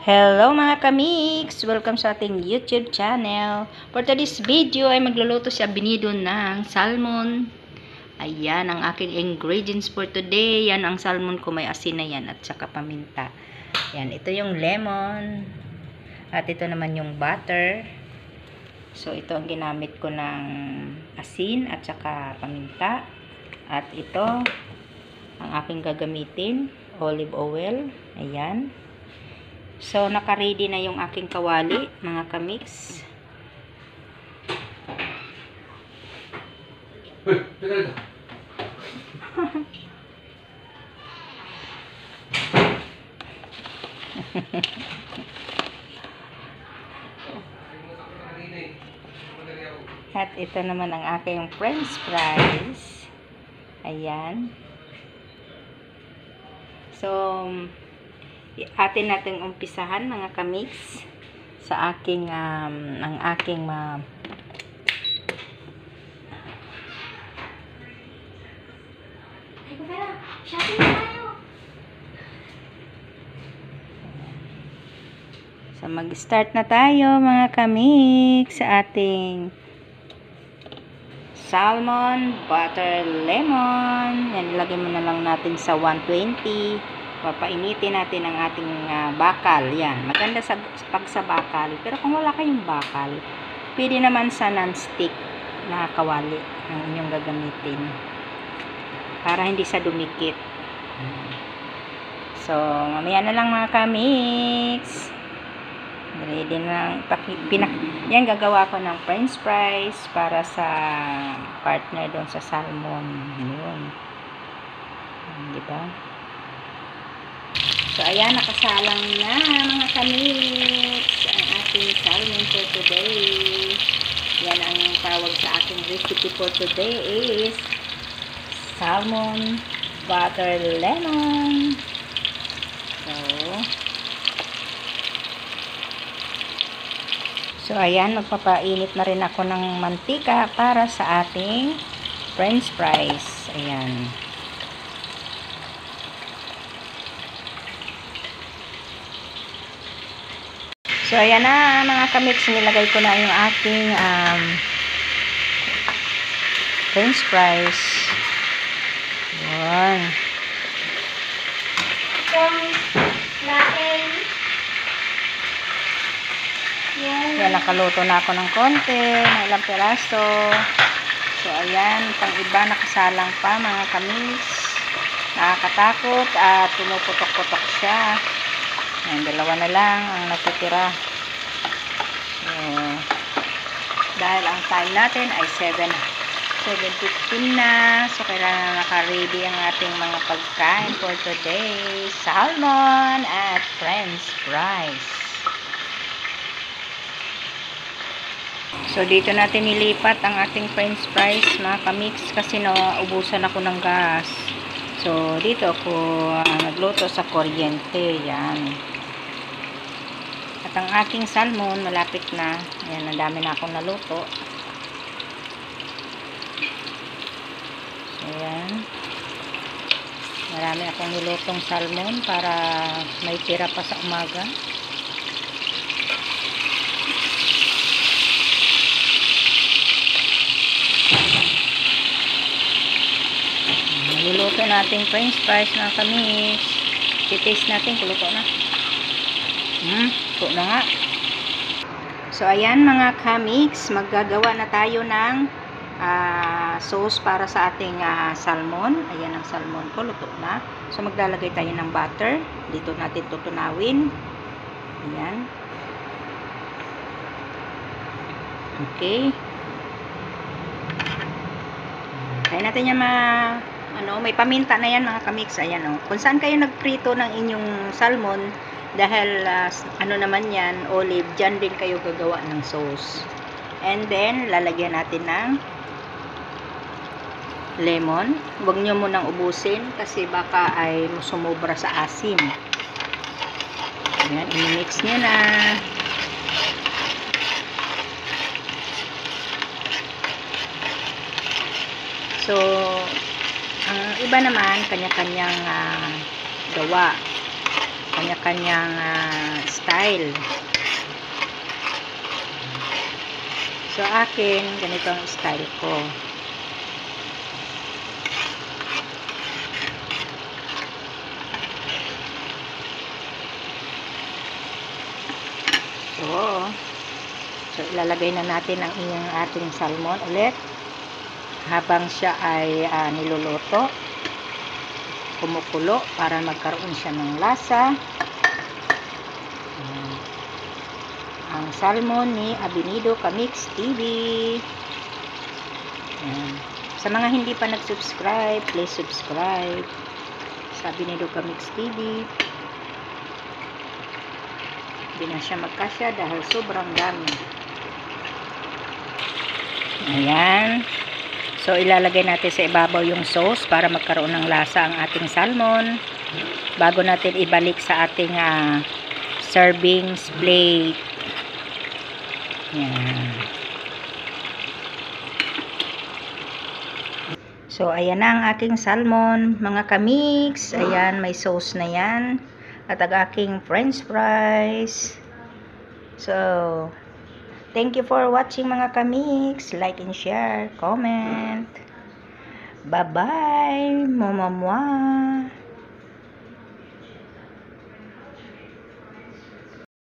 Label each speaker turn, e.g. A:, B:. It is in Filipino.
A: Hello mga kamix! Welcome sa ating YouTube channel. For today's video ay magluluto si Abinido ng salmon. Ayan ang aking ingredients for today. Yan ang salmon ko, may asin na yan at saka paminta. Yan, ito yung lemon. At ito naman yung butter. So ito ang ginamit ko ng asin at saka paminta. At ito ang aking gagamitin, olive oil. Ayan. So, naka-ready na yung aking kawali, mga kamix. At ito naman ang aking french fries. Ayan. So, atin natin umpisahan mga kamix sa aking ang aking So mag-start na tayo mga kamix sa ating salmon butter lemon. Yan, ilagay mo na lang natin sa 120. Papainitin natin ang ating bakal. Yan. Maganda pag sa bakal. Pero kung wala kayong bakal, pwede naman sa non-stick na kawali ang inyong gagamitin. Para hindi sa dumikit. So, mamaya na lang mga kamix. Ready na. Yan, gagawa ko ng french fries para sa partner doon sa salmon. Yun. Diba? So, ayan, nakasalang na mga kamix ang ating salmon for today. Yan ang tawag sa ating recipe for today is salmon butter lemon. So, ayan, magpapainit na rin ako ng mantika para sa ating french fries. Ayan. So, ayan na mga kamix, nilagay ko na yung aking french fries. Ayan. Yan, nakaluto na ako ng konti, ng ilang piraso. So, ayan, pang iba nakasalang pa mga kamix. Nakakatakot at pumuputok-putok siya. Ayan, dalawa na lang ang natitira. So, dahil ang time natin ay 7:15 na. So, kailangan naka-ready ang ating mga pagkain for today. Salmon at french fries. So, dito natin nilipat ang ating french fries, mga kamix, kasi naubusan ako ng gas. So, dito ako nagluto sa kuryente. Yan. At ang aking salmon, malapit na. Ayan, ang dami na akong naluto. So, ayan. Marami akong nilutong salmon para may tira pa sa umaga. Niluluto natin french fries na kami. I-taste natin kung luto na. Luto na nga. So, ayan mga kamix, maggagawa na tayo ng sauce para sa ating salmon. Ayan ang salmon ko, luto na. So, maglalagay tayo ng butter. Dito natin tutunawin. Ayan. Okay. Kaya natin yung may paminta na yan mga kamix. Ayan o. Kung saan kayo nagprito ng inyong salmon, dahil naman yan, olive, dyan din kayo gagawa ng sauce. And then, lalagyan natin ng lemon. Huwag nyo munang ubusin kasi baka ay sumobra sa asim. Ayan, i-mix nyo na. So, ang iba naman, kanya-kanyang gawa. Kanya-kanyang style. So, akin, ganito ang style ko. So, ilalagay na natin ang ating salmon ulit habang siya ay niluluto, kumukulo para magkaroon siya ng lasa. Ang salmon ni Abinido Kamix TV. Sa mga hindi pa nag-subscribe, please subscribe sa Abinido Kamix TV. Hindi na siya magkasya dahil sobrang dami. Ayan. So, ilalagay natin sa ibabaw yung sauce para magkaroon ng lasa ang ating salmon. Bago natin ibalik sa ating serving plate. Ayan. So, ayan na ang aking salmon. Mga kamix. Ayan, may sauce na yan. At ang aking french fries. So, thank you for watching mga kamix. Like and share, comment. Bye-bye. Mwah, mwah.